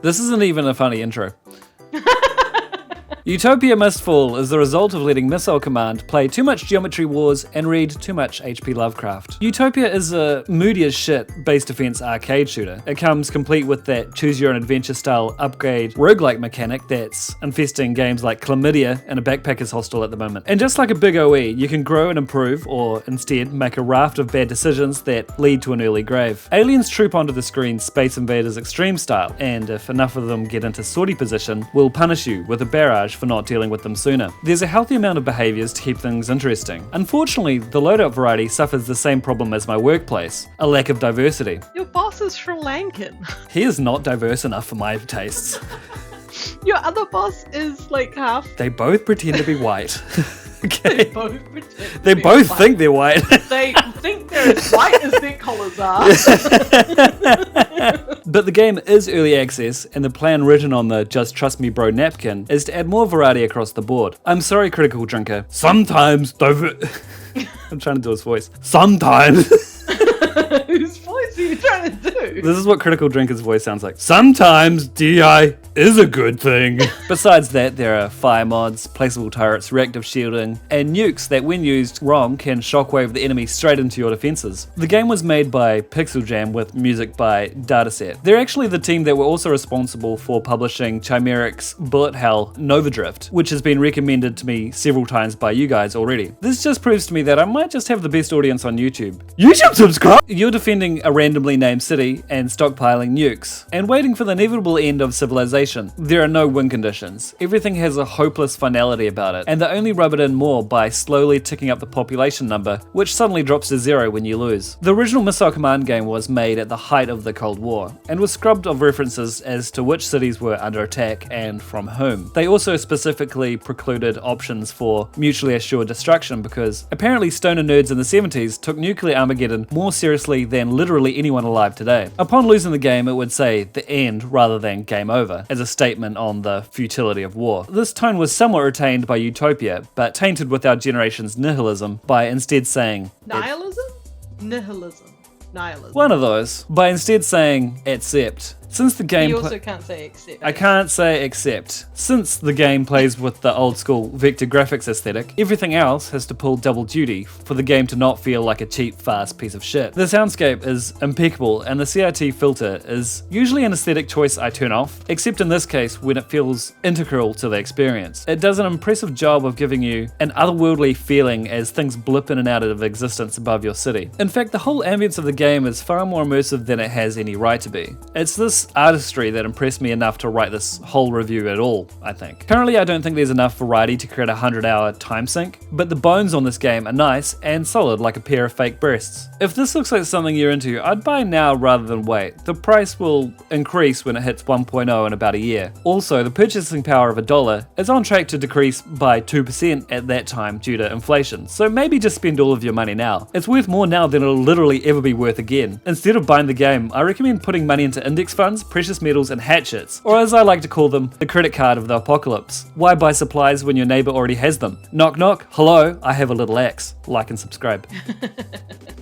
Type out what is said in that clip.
This isn't even a funny intro. Utopia Mistfall is the result of letting Missile Command play too much Geometry Wars and read too much H.P. Lovecraft. Utopia is a moody as shit base defense arcade shooter. It comes complete with that choose your own adventure style upgrade roguelike mechanic that's infesting games like Chlamydia and a backpacker's hostel at the moment. And just like a big OE, you can grow and improve, or instead make a raft of bad decisions that lead to an early grave. Aliens troop onto the screen Space Invaders Extreme style, and if enough of them get into sortie position, will punish you with a barrage for not dealing with them sooner. There's a healthy amount of behaviours to keep things interesting. Unfortunately, the loadout variety suffers the same problem as my workplace, a lack of diversity. Your boss is Sri Lankan. He is not diverse enough for my tastes. Your other boss is like half. They both pretend to be white. They Okay. both pretend. They to be both white. think they're white. They think they're as white as their collars are. But the game is early access, and the plan written on the Just Trust Me Bro napkin is to add more variety across the board. I'm sorry, Critical Drinker. Sometimes I'm trying to do his voice. Sometimes. Whose voice are you trying to do? This is what Critical Drinker's voice sounds like. Sometimes DI is a good thing. Besides that, there are fire mods, placeable turrets, reactive shielding, and nukes that when used wrong can shockwave the enemy straight into your defenses. The game was made by Pixel Jam with music by Dataset. They're actually the team that were also responsible for publishing Chimeric's Bullet Hell Nova Drift, which has been recommended to me several times by you guys already. This just proves to me that I might just have the best audience on YouTube. YouTube subscribe! You're defending a randomly named city and stockpiling nukes, and waiting for the inevitable end of civilization. There are no win conditions. Everything has a hopeless finality about it, and they only rub it in more by slowly ticking up the population number, which suddenly drops to 0 when you lose. The original Missile Command game was made at the height of the Cold War, and was scrubbed of references as to which cities were under attack and from whom. They also specifically precluded options for mutually assured destruction because apparently stoner nerds in the 70s took nuclear Armageddon more seriously than literally anyone alive today. Upon losing the game, it would say the end rather than game over, as a statement on the futility of war. This tone was somewhat retained by Utopia, but tainted with our generation's nihilism by instead saying Nihilism? Nihilism. Nihilism. one of those, by instead saying accept. Since the game You also can't say except. I can't say except. Since the game plays with the old school vector graphics aesthetic, everything else has to pull double duty for the game to not feel like a cheap, fast piece of shit. The soundscape is impeccable, and the CRT filter is usually an aesthetic choice I turn off, except in this case when it feels integral to the experience. It does an impressive job of giving you an otherworldly feeling as things blip in and out of existence above your city. In fact, the whole ambience of the game is far more immersive than it has any right to be. It's this artistry that impressed me enough to write this whole review at all, I think. Currently, I don't think there's enough variety to create a 100-hour time sink, but the bones on this game are nice and solid like a pair of fake breasts. If this looks like something you're into, I'd buy now rather than wait. The price will increase when it hits 1.0 in about a year. Also, the purchasing power of $1 is on track to decrease by 2% at that time due to inflation, so maybe just spend all of your money now. It's worth more now than it'll literally ever be worth again. Instead of buying the game, I recommend putting money into index funds, precious metals, and hatchets, or as I like to call them, the credit card of the apocalypse. Why buy supplies when your neighbor already has them? Knock knock, hello, I have a little axe. Like and subscribe.